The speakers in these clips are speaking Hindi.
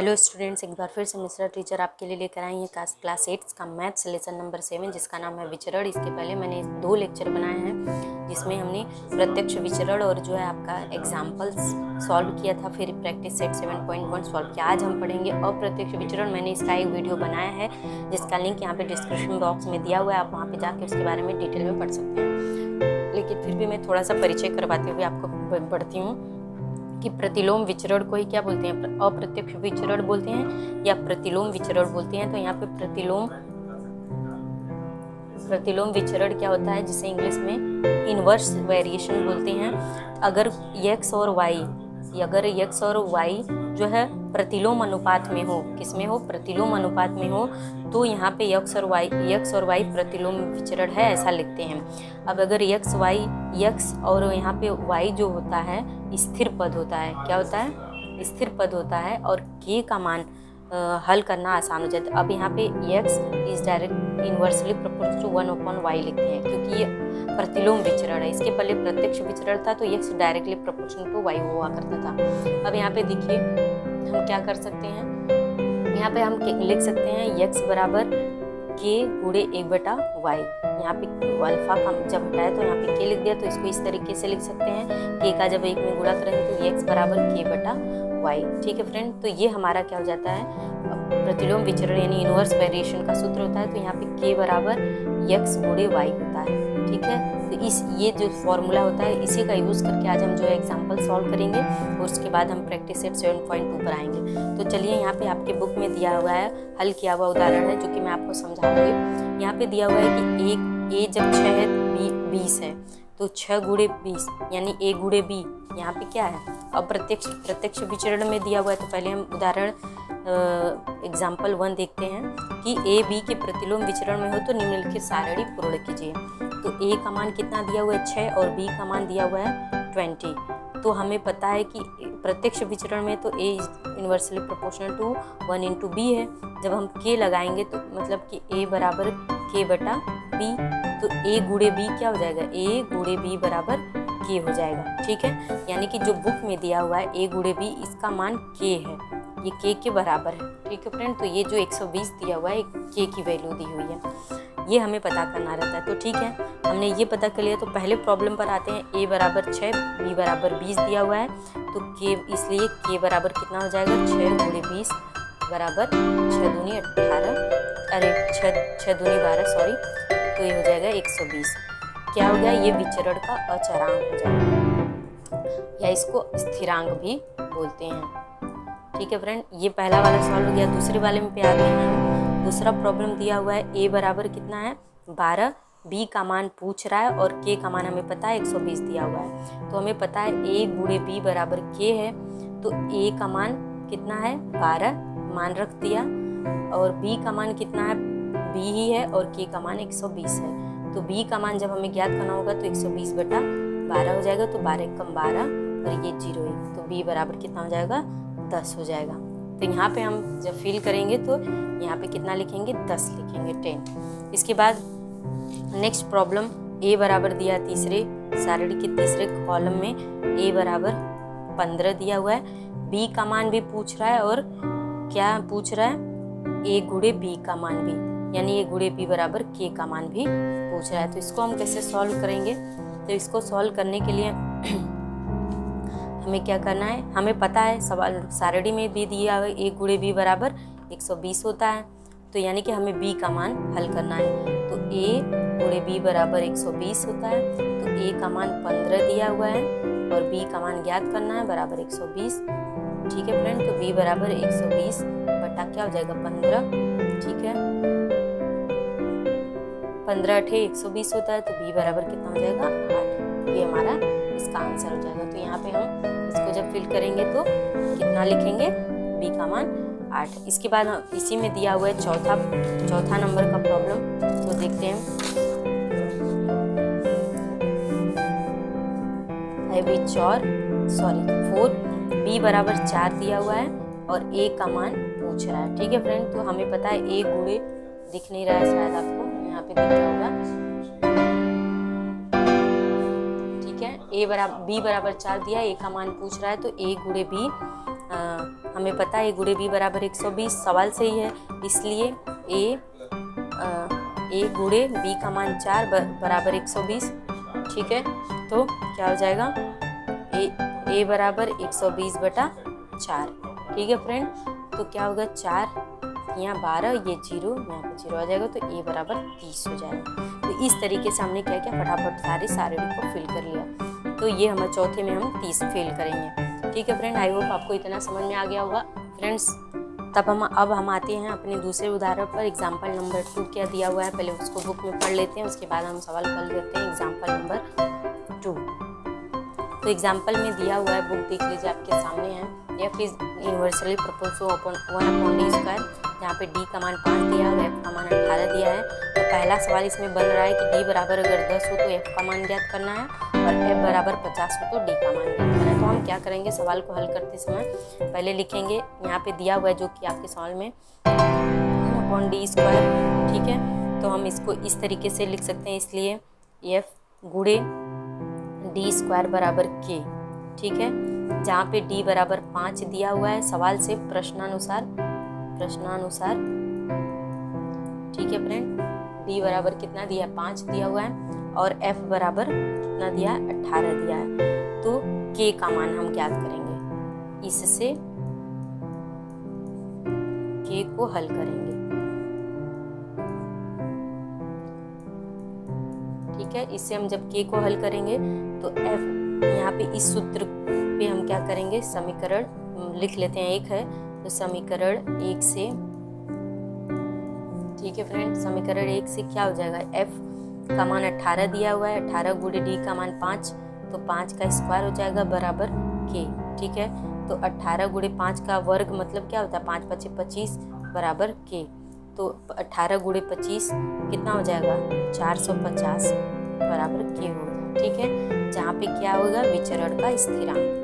हेलो स्टूडेंट्स, एक बार फिर से मिश्रा टीचर आपके लिए लेकर आई हैं क्लास 8 का मैथ्स लेसन नंबर 7 जिसका नाम है विचरण। इसके पहले मैंने 2 लेक्चर बनाए हैं जिसमें हमने प्रत्यक्ष विचरण और जो है आपका एग्जाम्पल्स सॉल्व किया था, फिर प्रैक्टिस सेट 7.1 सॉल्व किया। आज हम पढ़ेंगे अप्रत्यक्ष विचरण। मैंने इसका एक वीडियो बनाया है जिसका लिंक यहाँ पे डिस्क्रिप्शन बॉक्स में दिया हुआ है, आप वहाँ पर जाके उसके बारे में डिटेल में पढ़ सकते हैं। लेकिन फिर भी मैं थोड़ा सा परिचय करवाते हुए आपको पढ़ती हूँ कि प्रतिलोम विचरण को ही क्या बोलते हैं, अप्रत्यक्ष विचरण बोलते हैं या प्रतिलोम विचरण बोलते हैं। तो यहाँ पे प्रतिलोम विचरण क्या होता है, जिसे इंग्लिश में इनवर्स वेरिएशन बोलते हैं। अगर x और y जो है प्रतिलोम अनुपात में हो, किसमें हो, प्रतिलोम अनुपात में हो, तो यहाँ पे x और y प्रतिलोम विचरण है, ऐसा लिखते हैं। अब अगर x और यहाँ पे y जो होता है स्थिर पद होता है, क्या होता है, स्थिर पद होता है, और k का मान हल करना आसान हो जाता है। अब यहाँ पे x is direct inversely proportional to 1/y लिखते हैं क्योंकि ये प्रतिलोम विचरण है। इसके पहले प्रत्यक्ष विचरण था तो x directly proportional to y हुआ करता था। अब यहाँ पे देखिए हम क्या कर सकते हैं, यहाँ पे हम लिख सकते हैं x बराबर k गुणे 1/y। यहाँ पे अल्फा का जब हटाए तो यहाँ पे k लिख दिया, तो इसको इस तरीके से लिख सकते हैं, k का जब 1 में गुणा करेंगे तो x बराबर k/y। ठीक है फ्रेंड, तो ये हमारा क्या हो जाता है, प्रतिलोम विचरण यानी इनवर्स वेरिएशन का सूत्र होता है। तो यहाँ पे k बराबर x गुणे y होता है। ठीक है, तो ये जो फॉर्मूला होता है इसी का यूज़ करके आज हम जो है एग्जाम्पल सॉल्व करेंगे और उसके बाद हम प्रैक्टिस सेट 7.2 पर आएंगे। तो चलिए, यहाँ पे आपके बुक में दिया हुआ है, हल किया हुआ उदाहरण है जो कि मैं आपको समझाऊंगी। यहाँ पे दिया हुआ है कि a जब 6 है, b 20 है, तो 6 गुणे 20 यानी a गुणे b यहाँ पे क्या है, अब प्रत्यक्ष विचरण में दिया हुआ है। तो पहले हम उदाहरण एग्जाम्पल 1 देखते हैं कि a b के प्रतिलोम विचरण में हो तो निम्नलिखित सारणी पूर्ण कीजिए। तो a का मान कितना दिया हुआ है 6 और b का मान दिया हुआ है 20। तो हमें पता है कि प्रत्यक्ष विचरण में तो a inversely proportional to 1/b है। जब हम k लगाएंगे तो मतलब कि a बराबर k/b, तो a गुणे b क्या हो जाएगा, a गुणे b बराबर k हो जाएगा। ठीक है, यानी कि जो बुक में दिया हुआ है a गुणे b, इसका मान k है, ये k के बराबर है। ठीक है फ्रेंड, तो ये जो 120 दिया हुआ है k की वैल्यू दी हुई है, ये हमें पता करना रहता है। तो ठीक है, हमने ये पता कर लिया। तो पहले प्रॉब्लम पर आते हैं। a बराबर 6, b बराबर 20 दिया हुआ है, तो k, इसलिए k बराबर कितना हो जाएगा, 6 गुणे 20 बराबर 6 दूनी 18, अरे 6 दूनी 12 सॉरी, तो ये हो जाएगा 120। क्या हो गया, ये विचरण का अचरांक हो जाएगा या इसको स्थिरांक भी बोलते हैं। ठीक है फ्रेंड, ये पहला वाला सॉल्व हो गया। दूसरे वाले में पे आ गए हैं। दूसरा प्रॉब्लम दिया हुआ है, a बराबर कितना है 12, b का मान पूछ रहा है और k का मान हमें पता है 120 दिया हुआ है। तो हमें पता है a गुणे b बराबर k है, तो a का मान कितना है 12 मान रख दिया, और b का मान कितना है b ही है, और k का मान 120 है। तो b का मान जब हमें ज्ञात करना होगा तो 120/12 हो जाएगा, तो 12 कम 12 और ये 0 1, तो b बराबर कितना हो जाएगा 10 हो जाएगा। तो यहाँ पे हम जब फिल करेंगे तो यहाँ पे कितना लिखेंगे, 10 लिखेंगे, 10। इसके बाद नेक्स्ट प्रॉब्लम, a बराबर दिया तीसरे सारणी के तीसरे कॉलम में a बराबर 15 दिया हुआ है, b का मान भी पूछ रहा है और क्या पूछ रहा है, a गुणे b का मान भी, यानी a गुणे b बराबर k का मान भी पूछ रहा है। तो इसको हम कैसे सॉल्व करेंगे, तो इसको सॉल्व करने के लिए हमें क्या करना है, हमें पता है सवाल सारणी में भी दिया हुआ a गुणे b बराबर 120 होता है, तो यानी कि हमें b का मान हल करना है। तो a गुणे b बराबर 120 होता है, तो a का मान 15 दिया हुआ है और b का मान ज्ञात करना है बराबर 120। ठीक है फ्रेंड, तो b बराबर 120 बटा क्या हो जाएगा 15। ठीक है, 15 8 120 होता है, तो b बराबर कितना हो जाएगा 8। ये हमारा इसका आंसर हो जाएगा। तो यहाँ पे हम इसको जब फिल करेंगे तो कितना लिखेंगे, b का मान 8। इसके बाद इसी में दिया हुआ है चौथा नंबर का प्रॉब्लम, तो देखते हैं। 4 b बराबर 4 दिया हुआ है और a का मान पूछ रहा है। ठीक है फ्रेंड, तो हमें पता है a गुणे, दिख नहीं रहा है शायद आपको, यहाँ पे दिख रहा होगा। b बराबर 4 दिया, a का मान पूछ रहा है, तो a गुणे b हमें पता है a गुणे b बराबर 120, सवाल सही है, इसलिए a गुणे b का मान 4 बराबर 120। ठीक है, तो क्या हो जाएगा a बराबर 120/4। ठीक है फ्रेंड, तो क्या होगा 4 यहाँ 12, ये 0, यहाँ पे 0 आ जाएगा, तो a बराबर 30 हो जाएगा। तो इस तरीके से हमने क्या किया, फटाफट सारे को फिल कर लिया। तो ये हमें चौथे में हम 30 फिल करेंगे। ठीक है फ्रेंड, आई होप आपको इतना समझ में आ गया होगा फ्रेंड्स। अब हम आते हैं अपने दूसरे उदाहरण पर। एग्जाम्पल नंबर 2 क्या दिया हुआ है, पहले उसको बुक में पढ़ लेते हैं, उसके बाद हम सवाल हल करते हैं एग्जाम्पल नंबर 2। तो एग्जाम्पल में दिया हुआ है, बुक देख लीजिए आपके सामने है। f is universally proportional upon 1/d²। यहाँ पे d का मान 5 दिया है और f का मान 18 दिया है। तो पहला सवाल इसमें बन रहा है कि d बराबर अगर 10 हो तो f का मान ज्ञात करना है, और f बराबर 50 हो तो d का मान ज्ञात करना है। तो हम क्या करेंगे, सवाल को हल करते समय पहले लिखेंगे, यहाँ पे दिया हुआ है जो कि आपके सवाल में 1/d²। ठीक है, तो हम इसको इस तरीके से लिख सकते हैं, इसलिए f गुणे d² बराबर k। ठीक है, जहाँ पे d बराबर 5 दिया हुआ है सवाल से प्रश्नानुसार। ठीक है फ्रेंड, d बराबर कितना दिया, 5 दिया हुआ है, और f बराबर कितना दिया, 18 दिया है। तो k का मान हम ज्ञात करेंगे, इससे k को हल करेंगे। ठीक है, इससे हम जब k को हल करेंगे तो f, यहाँ पे इस सूत्र पे हम क्या करेंगे, समीकरण लिख लेते हैं। एक है तो समीकरण 1 से, ठीक है फ्रेंड, समीकरण 1 से क्या हो जाएगा, f का मान 18 दिया हुआ है, 18 गुणे d का मान 5, तो 5 का स्क्वायर हो जाएगा बराबर k। ठीक है, तो 18 गुणे 5 का वर्ग मतलब क्या होता है, 5 × 5 = 25 बराबर k। तो 18 गुणे 25 कितना हो जाएगा, 450 बराबर k होगा। ठीक है, जहाँ पे क्या होगा, विचरण का स्थिरांक।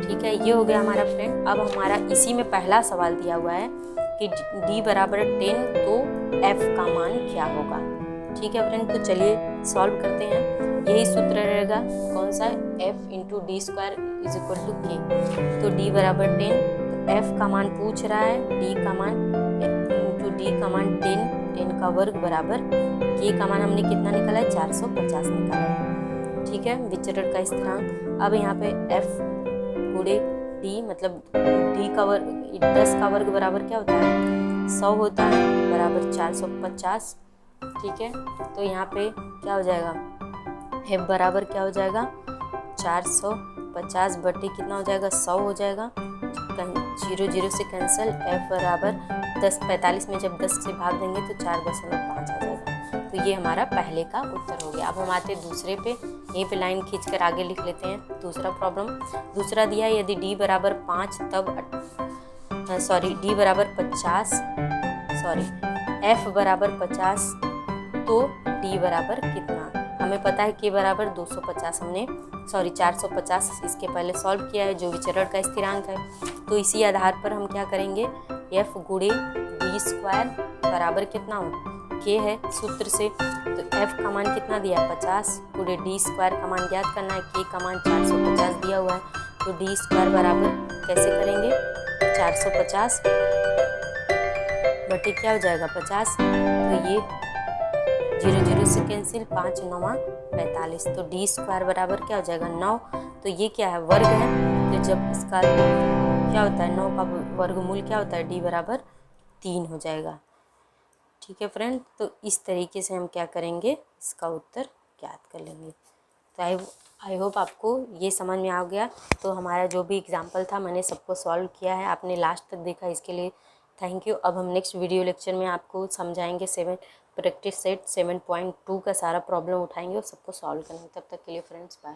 ठीक है, ये हो गया हमारा फ्रेंड। अब हमारा इसी में पहला सवाल दिया हुआ है कि d बराबर 10 तो f का मान क्या होगा। ठीक है फ्रेंड, तो चलिए सॉल्व करते हैं। यही सूत्र रहेगा, कौन सा, f × d² = k। तो d बराबर 10, तो f का मान पूछ रहा है, d का मान × d का मान 10 का वर्ग बराबर k का मान हमने कितना निकाला है, 450 निकाला है। ठीक है, विचरण का स्थिरांक। अब यहाँ पे f गुणे d मतलब d का वर्ग, 10 का वर्ग बराबर क्या होता है, 100 होता है, बराबर 450। ठीक है, तो यहाँ पे क्या हो जाएगा, f बराबर क्या हो जाएगा, 450 बटे कितना हो जाएगा, 100 हो जाएगा, 0 से कैंसिल, f बराबर 10, 45 में जब 10 से भाग देंगे तो 4.5 आ जाएगा। तो ये हमारा पहले का उत्तर हो गया। अब हम आते हैं दूसरे पे, यहीं पे लाइन खींचकर आगे लिख लेते हैं। दूसरा प्रॉब्लम, दूसरा दिया है, यदि d बराबर 5 तब d बराबर 50, f बराबर 50 तो d बराबर कितना। हमें पता है k बराबर 250, हमने 450 इसके पहले सॉल्व किया है, जो विचरण का स्थिरांक है। तो इसी आधार पर हम क्या करेंगे, f गुणे d² बराबर कितना हो, k है सूत्र से, तो f का मान कितना दिया, 50 गुणे d² का मान ज्ञात करना है, k का मान 450 दिया हुआ है। तो d² बराबर कैसे करेंगे, 450 बटे क्या हो जाएगा, 50, तो ये 0 से कैंसिल, 5 × 9 = 45, तो d² बराबर क्या हो जाएगा, 9। तो ये क्या है, वर्ग है, तो जब इसका क्या होता है, 9 का वर्गमूल क्या होता है, d बराबर 3 हो जाएगा। ठीक है फ्रेंड, तो इस तरीके से हम क्या करेंगे, इसका उत्तर ज्ञात कर लेंगे। तो आई होप आपको ये समझ में आ गया। तो हमारा जो भी एग्जाम्पल था मैंने सबको सॉल्व किया है, आपने लास्ट तक देखा, इसके लिए थैंक यू। अब हम नेक्स्ट वीडियो लेक्चर में आपको समझाएंगे प्रैक्टिस सेट 7.2 का सारा प्रॉब्लम उठाएंगे और सबको सॉल्व करेंगे। तब तक के लिए फ्रेंड्स बाय।